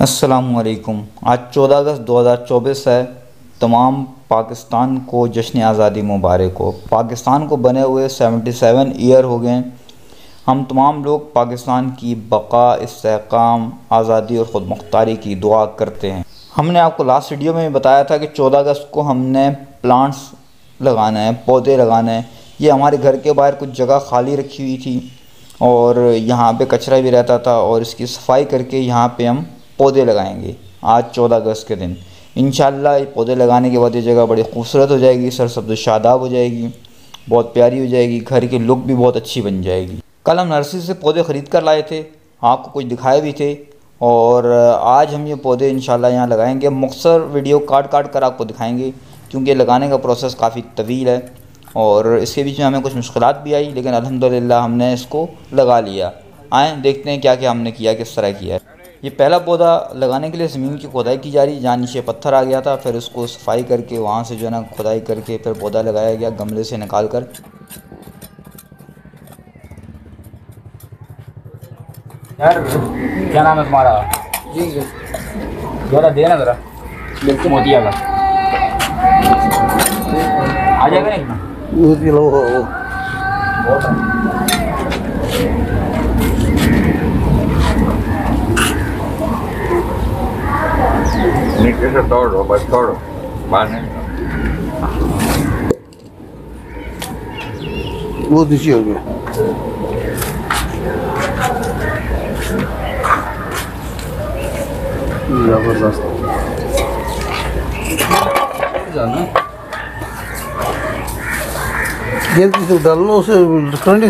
अस्सलामुअलैकुम। आज 14 अगस्त 2024 है। तमाम पाकिस्तान को जश्न आज़ादी मुबारक हो। पाकिस्तान को बने हुए 77 ईयर हो गए। हम तमाम लोग पाकिस्तान की बका, इस्तेहकाम, आज़ादी और ख़ुद मुख्तारी की दुआ करते हैं। हमने आपको लास्ट वीडियो में बताया था कि 14 अगस्त को हमने प्लांट्स लगाना है, पौधे लगाने हैं। ये हमारे घर के बाहर कुछ जगह खाली रखी हुई थी और यहाँ पे कचरा भी रहता था और इसकी सफाई करके यहाँ पे हम पौधे लगाएंगे आज 14 अगस्त के दिन। इंशाल्लाह ये पौधे लगाने के बाद ये जगह बड़ी खूबसूरत हो जाएगी, सरसब्ज़ शादाब हो जाएगी, बहुत प्यारी हो जाएगी, घर की लुक भी बहुत अच्छी बन जाएगी। कल हम नर्सरी से पौधे ख़रीद कर लाए थे, आपको कुछ दिखाए भी थे और आज हम ये पौधे इंशाल्लाह यहाँ लगाएंगे। मुख्तसर वीडियो काट काट कर आपको दिखाएंगे क्योंकि लगाने का प्रोसेस काफ़ी तवील है और इसके बीच में हमें कुछ मुश्किलात भी आई, लेकिन अल्हम्दुलिल्लाह हमने इसको लगा लिया। आएँ देखते हैं क्या क्या हमने किया, किस तरह किया है। ये पहला पौधा लगाने के लिए ज़मीन की खुदाई की जा रही है, जहाँ नीचे पत्थर आ गया था, फिर उसको सफाई करके वहाँ से जो है ना खुदाई करके फिर पौधा लगाया गया गमले से निकाल कर। यार क्या नाम है तुम्हारा? जी जरा देना ज़रा बिल्कुल मोतिया का आ जाएगा ना नीचे से तोड़ो, बस तोड़ो, बाहर नहीं। वो नीचे हो गया। जबरदस्त ये किसी डाल लो उसे करंडी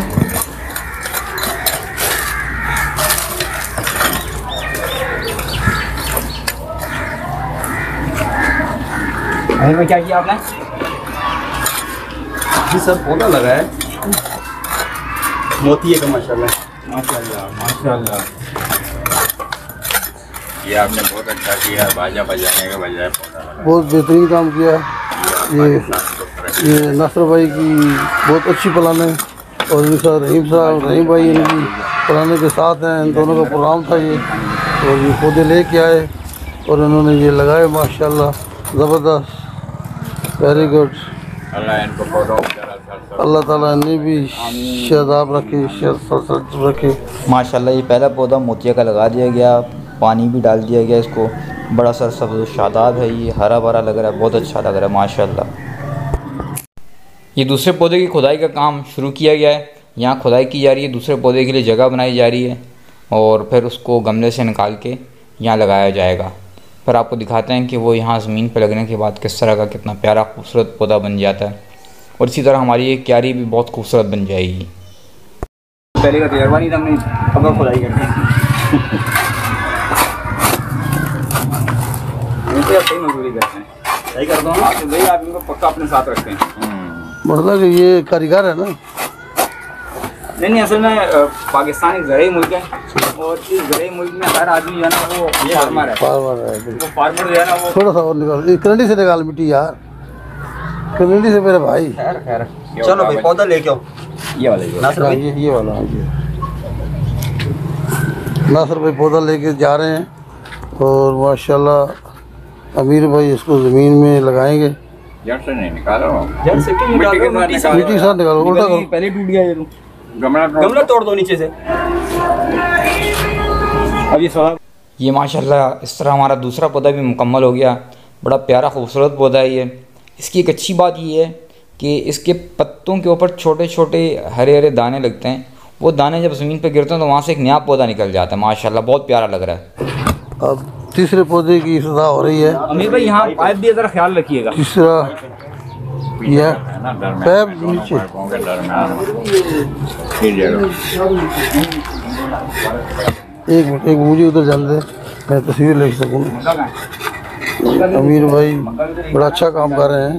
में क्या किया आपने? ये सब पौधा लगा है मोती का। माशाल्लाह माशाल्लाह माशाल्लाह, ये आपने बहुत अच्छा किया, बाजा बजाने के बजाय पौधा लगाया। बहुत बेहतरीन काम किया। ये नासर भाई की बहुत अच्छी प्लान है और इनके साथ रहीम भाई इनकी प्लान के साथ हैं। इन दोनों का प्रोग्राम था ये और ये पौधे लेके आए और उन्होंने ये लगाए। माशाल्लाह ज़बरदस्त, वेरी गुड। अल्लाह इनको पौधों अल्लाह ताला इन्हें भी शादाब रखे, रखे। माशाल्लाह ये पहला पौधा मोतिया का लगा दिया गया, पानी भी डाल दिया गया इसको। बड़ा सरसब्ज़ शादाब है, ये हरा भरा लग रहा है, बहुत अच्छा लग रहा है माशाल्लाह। ये दूसरे पौधे की खुदाई का काम शुरू किया गया है। यहाँ खुदाई की जा रही है, दूसरे पौधे के लिए जगह बनाई जा रही है और फिर उसको गमले से निकाल के यहाँ लगाया जाएगा। फिर आपको दिखाते हैं कि वो यहाँ ज़मीन पर लगने के बाद किस तरह का कितना प्यारा खूबसूरत पौधा बन जाता है और इसी तरह हमारी ये क्यारी भी बहुत खूबसूरत बन जाएगी। पहले का तजर्बा नहीं था, हमने खबर खुदाई करते हैं। सही मजदूरी करते हैं, सही करता हूँ आप भाई, आप इनको पक्का अपने साथ रखते हैं। मतलब कि ये कारीगर है ना? नहीं, असल में पाकिस्तान एक ज़रूरी मुल्क है और इस ज़रूरी मुल्क में हर आदमी जो है ना वो फार्मर है। वो फार्मर जो है ना वो थोड़ा सा और निकाल, करंडी से निकाल मिट्टी यार, करंडी से मेरे भाई। खैर चलो भाई पौधा लेके आओ। ये वाला ये वाला नासर भाई पौधा लेके जा रहे हैं और माशाल्लाह अमीर भाई इसको ज़मीन में लगाएंगे। जड़ से नहीं निकालो, जड़ से क्यों निकालो? मिट्टी के साथ निकालो, उल्टा करो। पहले टूट गया ये तो। गमला तोड़ दो नीचे से। अब ये सवाल ये माशाल्लाह इस तरह हमारा दूसरा पौधा भी मुकम्मल हो गया। बड़ा प्यारा खूबसूरत पौधा है ये। इसकी एक अच्छी बात ये है कि इसके पत्तों के ऊपर छोटे छोटे हरे हरे दाने लगते हैं। वो दाने जब ज़मीन पर गिरते हैं तो वहाँ से एक नया पौधा निकल जाता है। माशाल्लाह बहुत प्यारा लग रहा है। अब तीसरे पौधे की इब्तिदा हो रही है। अमीर भाई यहाँ पाइप भी ज़रा ख्याल रखिएगा। तीसरा यह पैप नीचे। एक मिनट मुझे उधर जाने दे, मैं तस्वीर ले सकूँ। अमीर भाई बड़ा अच्छा काम कर रहे हैं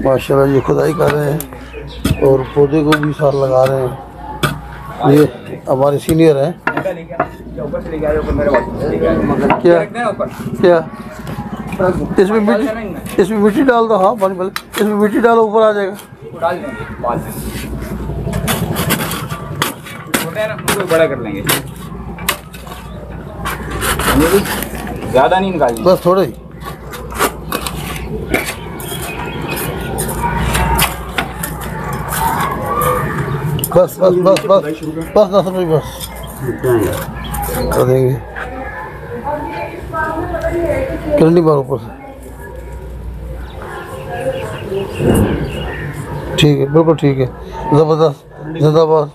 माशाल्लाह। ये खुदाई कर रहे हैं और पौधे को भी साथ लगा रहे हैं। ये हमारे सीनियर हैं। क्या इसमें मिट्टी डाल दो। हाँ पानी, इसमें मिट्टी डालो, ऊपर आ जाएगा। छोटे हैं ना, बड़ा कर लेंगे। ज़्यादा नहीं निकालिए, बस थोड़े ही। बस बस बस बस बस नासिर भाई बस कर देंगे। करंडी मार ऊपर से, ठीक है, बिल्कुल ठीक है, ज़बरदस्त, जिंदाबाद।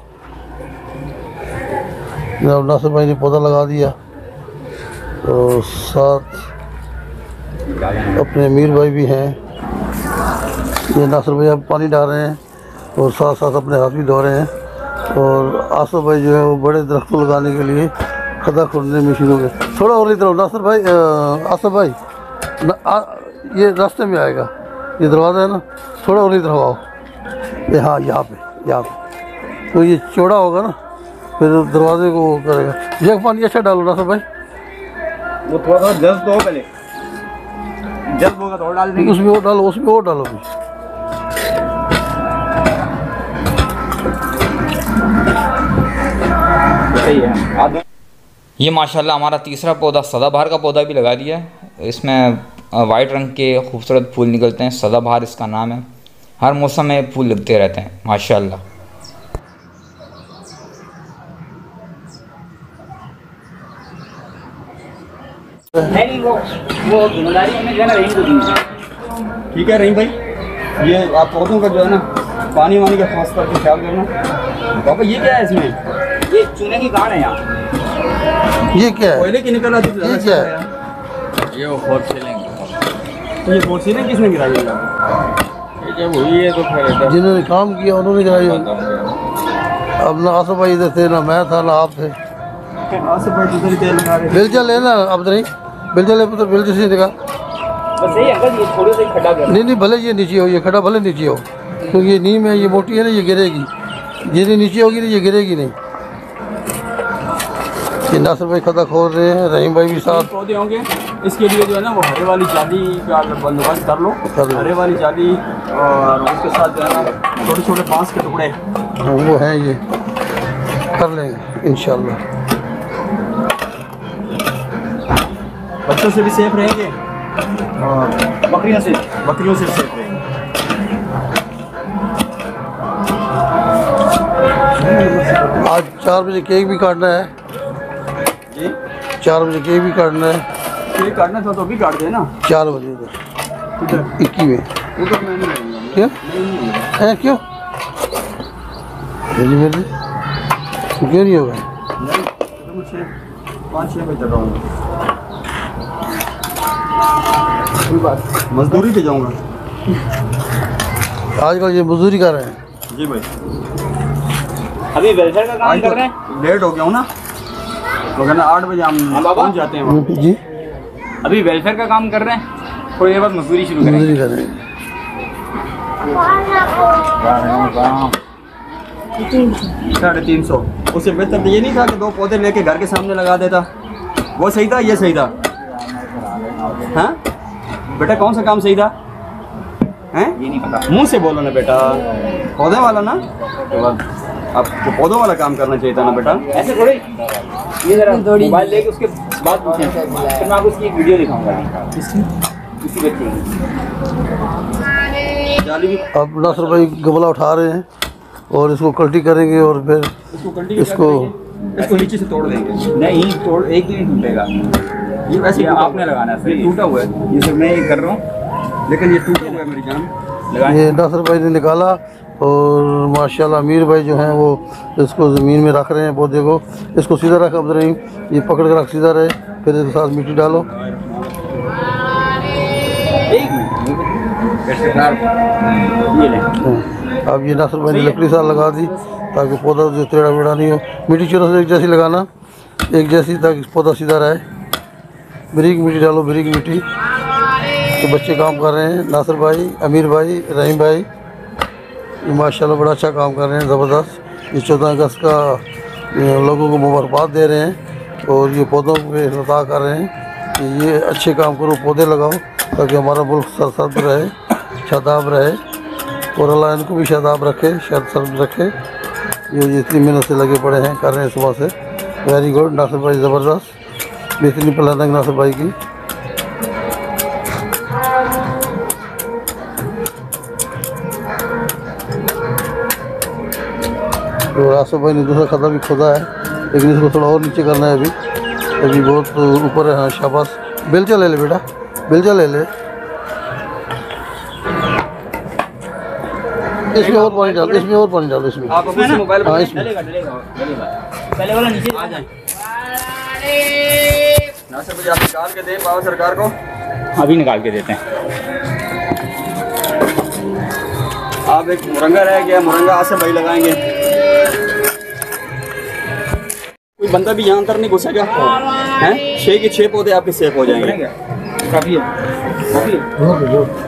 जब नासिर भाई ने पौधा लगा दिया तो साथ अपने अमीर भाई भी हैं। ये नासिर भाई अब पानी डाल रहे हैं और साथ साथ अपने हाथ भी धो रहे हैं। और आसिफ भाई जो है वो बड़े दरख्तों लगाने के लिए खदा खोदने में शुरू हो गए। थोड़ा और इधर नासिर भाई, आसिफ भाई ये रास्ते में आएगा, ये दरवाज़ा है ना, थोड़ा और इधर आओ। ये हाँ, यहाँ पे तो ये चौड़ा होगा ना, फिर दरवाजे को वो करेगा। ये पानी अच्छा डालो नासिर भाई, वो थोड़ा सा जज्ब दो पहले, जज्ब होगा तो और डाल देंगे। उसमें और डालो, उसमें और डालो भी। सही है। ये माशाल्लाह हमारा तीसरा पौधा सदाबहार का पौधा भी लगा दिया है। इसमें वाइट रंग के खूबसूरत फूल निकलते हैं, सदाबहार इसका नाम है। हर मौसम में फूल लगते रहते हैं माशाल्लाह। नहीं, वो जिम्मेदारी हमें जो है ना रहीम को दी। ठीक है रहीम भाई, ये आप पौधों का जो है ना पानी वानी का खास करके ख्याल करना। पापा ये क्या है इसमें? ये चूने की गाड़ है यहाँ। ये क्या है? कोयले की निकल आती ये क्या है? ये वो फोर सीलिंग, तो ये फोर सीलिंग किसने गिराई है? ये जब हुई है तो फिर इधर जिन्होंने काम किया उन्होंने गिराई होगी। अब ना आसिफ भाई इधर थे, ना मैं था, ना आप थे। आसिफ भाई दूसरी तेल लगा रहे। बिलचा लेना अब नहीं, बिलचा ले पुत्र, बिलचा से दिखा। बस यही अंकल, ये थोड़े से खड्डा कर। नहीं नहीं, भले ये नीचे हो, ये खड़ा भले नीचे हो, क्योंकि ये नीम है, ये मोटी है ना, ये गिरेगी। ये नीचे होगी ना, ये गिरेगी नहीं। ये नासिर भाई खदा खोद रहे हैं, रहीम भाई भी साथ। पौधे होंगे इसके लिए जो है ना वो हरे वाली जाली का बंदोबस्त कर लो। हरे वाली जाली और उसके साथ जो है ना छोटे छोटे बांस के टुकड़े, हाँ, वो हैं, ये कर लेंगे इंशाल्लाह। बच्चों से भी सेफ रहेंगे और बकरियों से सेफ रहेंगे। आज 4 बजे केक भी काटना है जी, 4 बजे केक भी काटना है। केक काटना था तो अभी काट दे ना। 4 बजे किधर? 21 में। वो तो मैं नहीं लूँगा। क्या है? क्यों मेरी मेरी क्यों नहीं होगा? नहीं, तो मुझे 5-6 बजे तक आऊँगा। कोई बात, मजदूरी पे जाऊँगा। आजकल ये मजदूरी कर रहे हैं। जी भाई, अभी वेलफेयर का काम आज कर रहे हैं। तो लेट हो गया हूँ ना, तो कहना 8 बजे हम पहुँच जाते हैं वहाँ पे। जी, अभी वेलफेयर का काम कर रहे हैं, थोड़ी देर बाद मजदूरी शुरू करेंगे। मजदूरी कर रहे हैं। 350। उससे बेहतर तो ये नहीं था कि 2 पौधे लेके घर के सामने लगा देता। वो सही था, ये सही था? हाँ बेटा, कौन सा काम सही था? हैं? ये नहीं पता। मुंह से बोलो ना बेटा, पौधे वाला ना, तो आपको पौधों वाला काम करना चाहिए था ना बेटा। ऐसे थोड़ी, ये जरा मोबाइल लेके उसके बाद पूछें, फिर मैं आपको उसकी एक वीडियो दिखाऊंगा इसी बच्चे की। जाली भी अब नासिर भाई गमला उठा रहे हैं और इसको कल्टी करेंगे और फिर इसको कंटी इसको इसको नीचे से तोड़ देंगे। नहीं, तोड़ एक ही नहीं टूटेगा। ये वैसे ये आपने लगाना है, ये टूटा हुआ है, ये सब मैं ये कर रहा हूँ। लेकिन ये टूटा हुआ है मेरी जान। लगाएं। ये नासिर भाई ने निकाला और माशाल्लाह अमीर भाई जो हैं वो इसको ज़मीन में रख रहे हैं पौधे को। इसको सीधा रख अब्दुल रहीम, ये पकड़ कर रख, सीधा रहे, फिर इसके साथ मिट्टी डालो। एक मिनट, ये लें। अब ये नासिर भाई ने लकड़ी साथ लगा दी ताकि पौधा जो टेढ़ा बेढ़ा नहीं हो। मिट्टी चोरों से एक जैसी लगाना, एक जैसी, ताकि पौधा सीधा रहे। बारीक मिट्टी डालो, बारीक मिट्टी। तो बच्चे काम कर रहे हैं, नासिर भाई, अमीर भाई, रहीम भाई, ये माशाल्लाह बड़ा अच्छा काम कर रहे हैं, ज़बरदस्त। ये 14 अगस्त का लोगों को मुबारकबाद दे रहे हैं और ये पौधों पे इफ्तिताह कर रहे हैं कि ये अच्छे काम करो, पौधे लगाओ, ताकि हमारा मुल्क सरसब्ज़ रहे, शादाब रहे, और अल्लाह इनको भी शादाब रखे, सरसब्ज़ रखे। ये इतनी मेहनत से लगे पड़े हैं, कर रहे हैं सुबह से। वेरी गुड नासिर भाई, ज़बरदस्त, बेहतरीन प्लानिंग नासिर भाई की। और आसफ भाई ने दूसरा खड्डा भी खोदा है, लेकिन इसको थोड़ा और नीचे करना है अभी। अभी बहुत ऊपर है। हाँ शाबाश, बेलचा ले ले बेटा, बेलचा ले ले। इसमें और पानी डाल, इसमें और पानी डाल इसमें। आप अपने मोबाइल हाँ इसमें पहले वाला नीचे आ जाए। नासिर भाई आप निकाल के दें पावर सरकार को। अभी निकाल के देते हैं। आप एक मुरंगा रह गया, मुरंगा आसिफ भाई लगाएंगे। कोई बंदा भी यहाँ अंदर नहीं घुसेगा हैं। 6 के 6 पौधे आपके सेफ हो जाएंगे। काफ़ी है, काफ़ी है,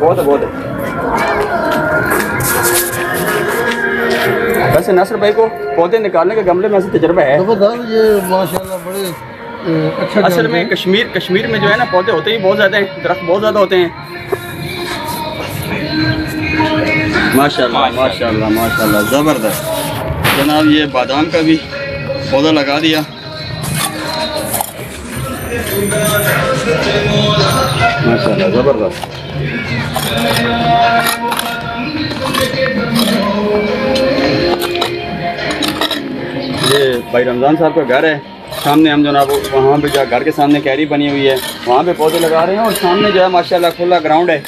बहुत है, बहुत है। वैसे नासिर भाई को पौधे निकालने के गमले में से तजर्बा है जबरदस्त। ये माशाल्लाह बड़े अच्छा। असल में कश्मीर में जो है ना पौधे होते ही बहुत ज़्यादा हैं, दरख्त बहुत ज़्यादा होते हैं। माशाल्लाह माशाल्लाह माशाल्लाह ज़बरदस्त। जनाब ये बादाम का भी पौधा लगा दिया। माशाल्लाह ज़बरदस्त। ये भाई रमज़ान साहब का घर है। सामने हम जनाब वहाँ पे जो घर के सामने कैरी बनी हुई है, वहाँ पे पौधे लगा रहे हैं। और सामने जो है माशाल्लाह खुला ग्राउंड है,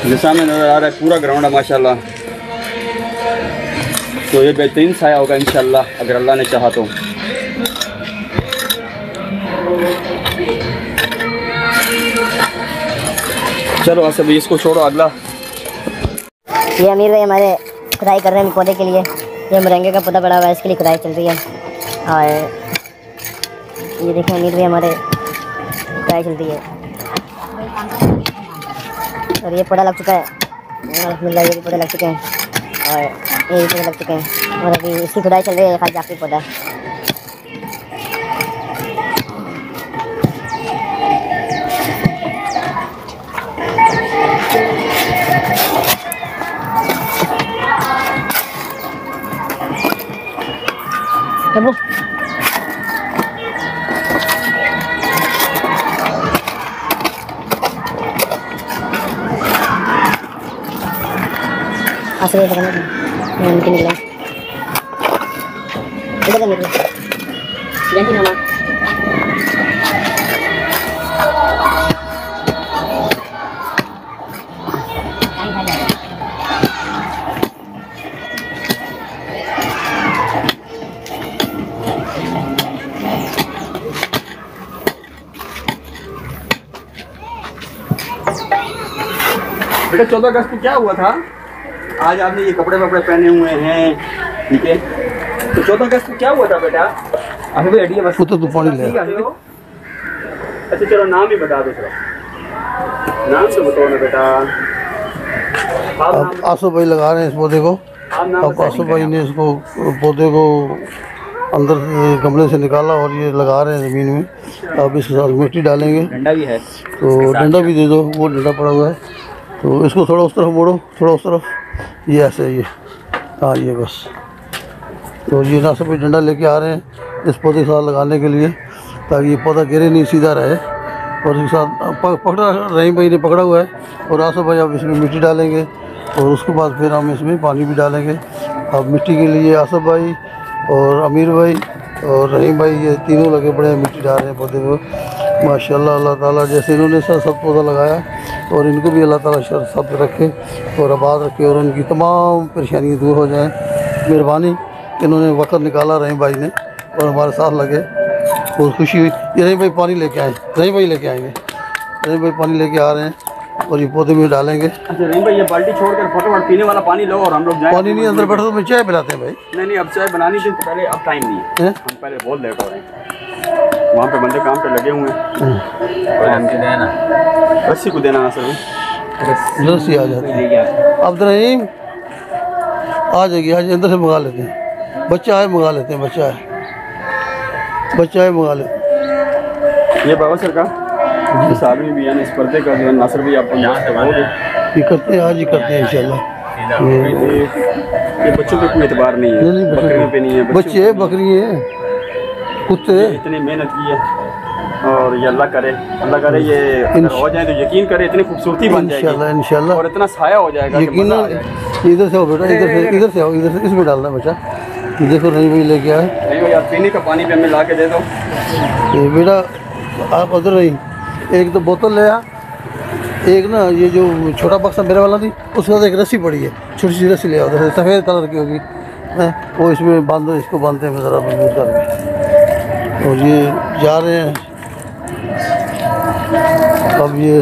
जो सामने नज़र आ रहा है पूरा ग्राउंड है माशाल्लाह। तो ये बेहतरीन साया होगा इंशाल्लाह अगर अल्लाह ने चाहा तो। चलो आसिफ भाई इसको छोड़ो अगला। ये अमीर भाई हमारे खुदाई कर रहे हैं पौधे के लिए। ये मोरंगे का पौधा पड़ा हुआ है, इसके लिए खुदाई चल रही है। और ये देखें अमीर भाई हमारे खुदाई चल रही है। और ये पौधा लग चुका है, ये भी पौधे लग चुके हैं और ये भी पौधे लग चुके हैं। और अभी इसकी खुदाई चल रही है, खाली जाफरी पौधा। Kamu? Asli ya kan? Yang bikin gila. Udah kan itu? Ganti nama. बेटा 14 अगस्त को क्या हुआ था? आज आपने ये कपड़े वपड़े पहने हुए हैं, ठीक है? तो 14 अगस्त को क्या हुआ था बेटा? अभी भी रेडी है बस। तो पानी ले। अच्छा चलो नाम ही बता दो थोड़ा। नाम तो बताओ ना बेटा। अब आसफ भाई लगा रहे हैं इस पौधे को। अब आसफ भाई ने इसको पौधे को अंदर से गमले से निकाला और ये लगा रहे हैं ज़मीन में। अब इसके साथ मिट्टी डालेंगे। डंडा भी है, तो डंडा भी दे दो, वो डंडा पड़ा हुआ है। तो इसको थोड़ा उस तरफ मोड़ो, थोड़ा उस तरफ, ये ऐसे, ये हाँ ये बस। तो ये नासिर भाई डंडा लेके आ रहे हैं इस पौधे के साथ लगाने के लिए, ताकि ये पौधा गिरे नहीं, सीधा रहे। और इसके साथ पकड़ा रहीम भाई ने पकड़ा हुआ है। और आसफ भाई अब इसमें मिट्टी डालेंगे और उसके बाद फिर हम इसमें पानी भी डालेंगे। अब मिट्टी के लिए आसफ भाई और अमीर भाई और रहीम भाई ये तीनों लगे पड़े हैं, मिट्टी डाल रहे हैं पौधे को। माशाल्लाह अल्लाह ताला जैसे इन्होंने सब पौधा लगाया और इनको भी अल्लाह ताला शर सब रखे और आबाद रखे और उनकी तमाम परेशानियाँ दूर हो जाएं। मेहरबानी इन्होंने वक्त निकाला रहीम भाई ने और हमारे साथ लगे, बहुत खुशी हुई। ये रहीम भाई पानी लेके आए, रहीम भाई लेके आएंगे। रहीम भाई पानी लेके आ रहे हैं और ये पौधे में डालेंगे। अच्छा रहीम भाई ये बाल्टी छोड़कर फटाफट पीने वाला पानी लो और हम लोग जाएं। पानी नहीं अंदर बैठो तो मैं चाय पिलाते हैं भाई। नहीं अब चाय बनानी थी पहले, अब टाइम नहीं है। हम पहले बहुत लेट हो रहे हैं, वहाँ पे बंदे काम पे लगे हुए हैं। रस्सी को देना सर, रस्सी आ जाती है। अब रहीम आ जाएगी, आज अंदर से मंगा लेते हैं। बच्चा आए मंगा लेते हैं, बच्चा आए मंगा लेते। ये बाबा सर का जिस आदमी भी है ना इस पर्दे का जो है नासिर भाई आपको यहाँ से होगे ये करते हैं, आज ही करते हैं इंशाल्लाह। ये बच्चों पे कोई एतबार नहीं है, नहीं बकरियों पे नहीं है। बच्चे है, बकरी है, कुत्ते इतनी मेहनत की है और ये अल्लाह करे ये अगर हो जाए तो यकीन करे इतनी खूबसूरती बन जाएगी इंशाल्लाह और इतना साया हो जाएगा कि मज़ा आ जाएगा। इधर से आओ बेटा, इधर से आओ, इधर से इसमें डालना बेटा। ये देखो नहीं भाई लेके आए। नहीं भैया पीने का पानी भी हमें ला के दे दो। ये बेटा आप उधर नहीं, एक तो बोतल ले आ, एक ना ये जो छोटा बक्सा मेरे वाला थी उसके साथ एक रस्सी पड़ी है, छोटी सी रस्सी ले आओ, सफ़ेद कलर की होगी, वो इसमें बांधो, इसको बांधते हैं ज़रा मजबूत करके। और ये जा रहे हैं अब, ये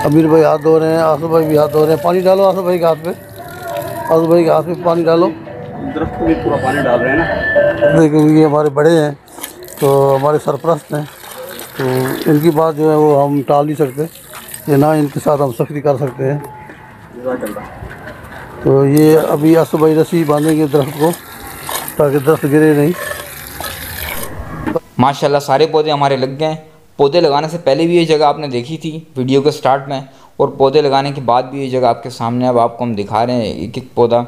अमीर भाई हाथ धो रहे हैं, आसू भाई भी हाथ धो रहे हैं। पानी डालो आसू भाई के हाथ पे, आसू भाई के हाथ में पानी डालो। दरख्त में पूरा पानी डाल रहे हैं ना। देखिए ये हमारे बड़े हैं तो हमारे सरपरस्त हैं, तो इनकी बात जो है वो हम टाल नहीं सकते, ये ना इनके साथ हम सख्ती कर सकते हैं। तो ये अभी आसू भाई रस्सी बांधेंगे दरख्त को ताकि दरख्त गिरे नहीं। माशाल्लाह सारे पौधे हमारे लग गए हैं। पौधे लगाने से पहले भी ये जगह आपने देखी थी वीडियो के स्टार्ट में, और पौधे लगाने के बाद भी ये जगह आपके सामने अब आपको हम दिखा रहे हैं एक एक पौधा।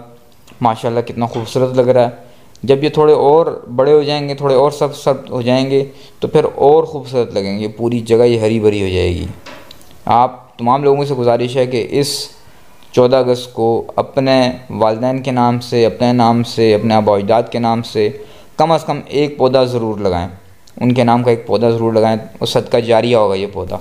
माशाल्लाह कितना खूबसूरत लग रहा है। जब ये थोड़े और बड़े हो जाएंगे, थोड़े और सब हो जाएंगे तो फिर और ख़ूबसूरत लगेंगे, पूरी जगह ये हरी भरी हो जाएगी। आप तमाम लोगों से गुजारिश है कि इस 14 अगस्त को अपने वालिदैन के नाम से, अपने नाम से, अपने आबा अजदाद के नाम से कम एक पौधा ज़रूर लगाएं, उनके नाम का एक पौधा ज़रूर लगाएं, और सदका जारिया होगा ये पौधा।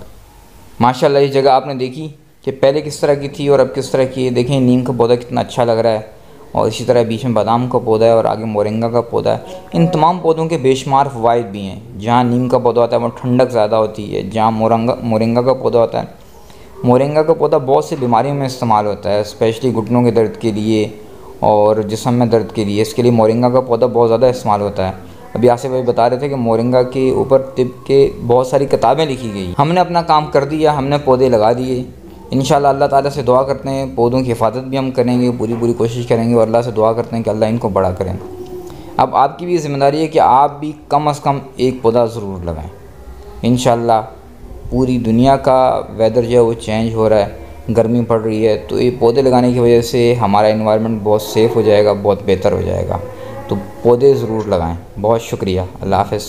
माशाल्लाह ये जगह आपने देखी कि पहले किस तरह की थी और अब किस तरह की है। देखें नीम का पौधा कितना अच्छा लग रहा है, और इसी तरह बीच में बादाम का पौधा है और आगे मोरिंगा का पौधा है। इन तमाम पौधों के बेशुमार फ़वाइद भी हैं। जहाँ नीम का पौधा होता है वहाँ ठंडक ज़्यादा होती है, जहाँ मोरिंगा का पौधा होता है, मोरिंगा का पौधा बहुत सी बीमारियों में इस्तेमाल होता है, स्पेशली घुटनों के दर्द के लिए और जिस्म में दर्द के लिए। इसके लिए मोरिंगा का पौधा बहुत ज़्यादा इस्तेमाल होता है। अभी आसिफ भाई बता रहे थे कि मोरिंगा के ऊपर तिब के बहुत सारी किताबें लिखी गई। हमने अपना काम कर दिया, हमने पौधे लगा दिए। इंशाल्लाह अल्लाह ताला से दुआ करते हैं, पौधों की हिफाजत भी हम करेंगे, पूरी कोशिश करेंगे, और अल्लाह से दुआ करते हैं कि अल्लाह इनको बड़ा करें। अब आपकी भी ज़िम्मेदारी है कि आप भी कम से कम एक पौधा ज़रूर लगाएं। इंशाल्लाह पूरी दुनिया का वेदर जो है वो चेंज हो रहा है, गर्मी पड़ रही है, तो ये पौधे लगाने की वजह से हमारा एनवायरनमेंट बहुत सेफ़ हो जाएगा, बहुत बेहतर हो जाएगा। तो पौधे ज़रूर लगाएं। बहुत शुक्रिया। अल्लाह हाफ़िज़।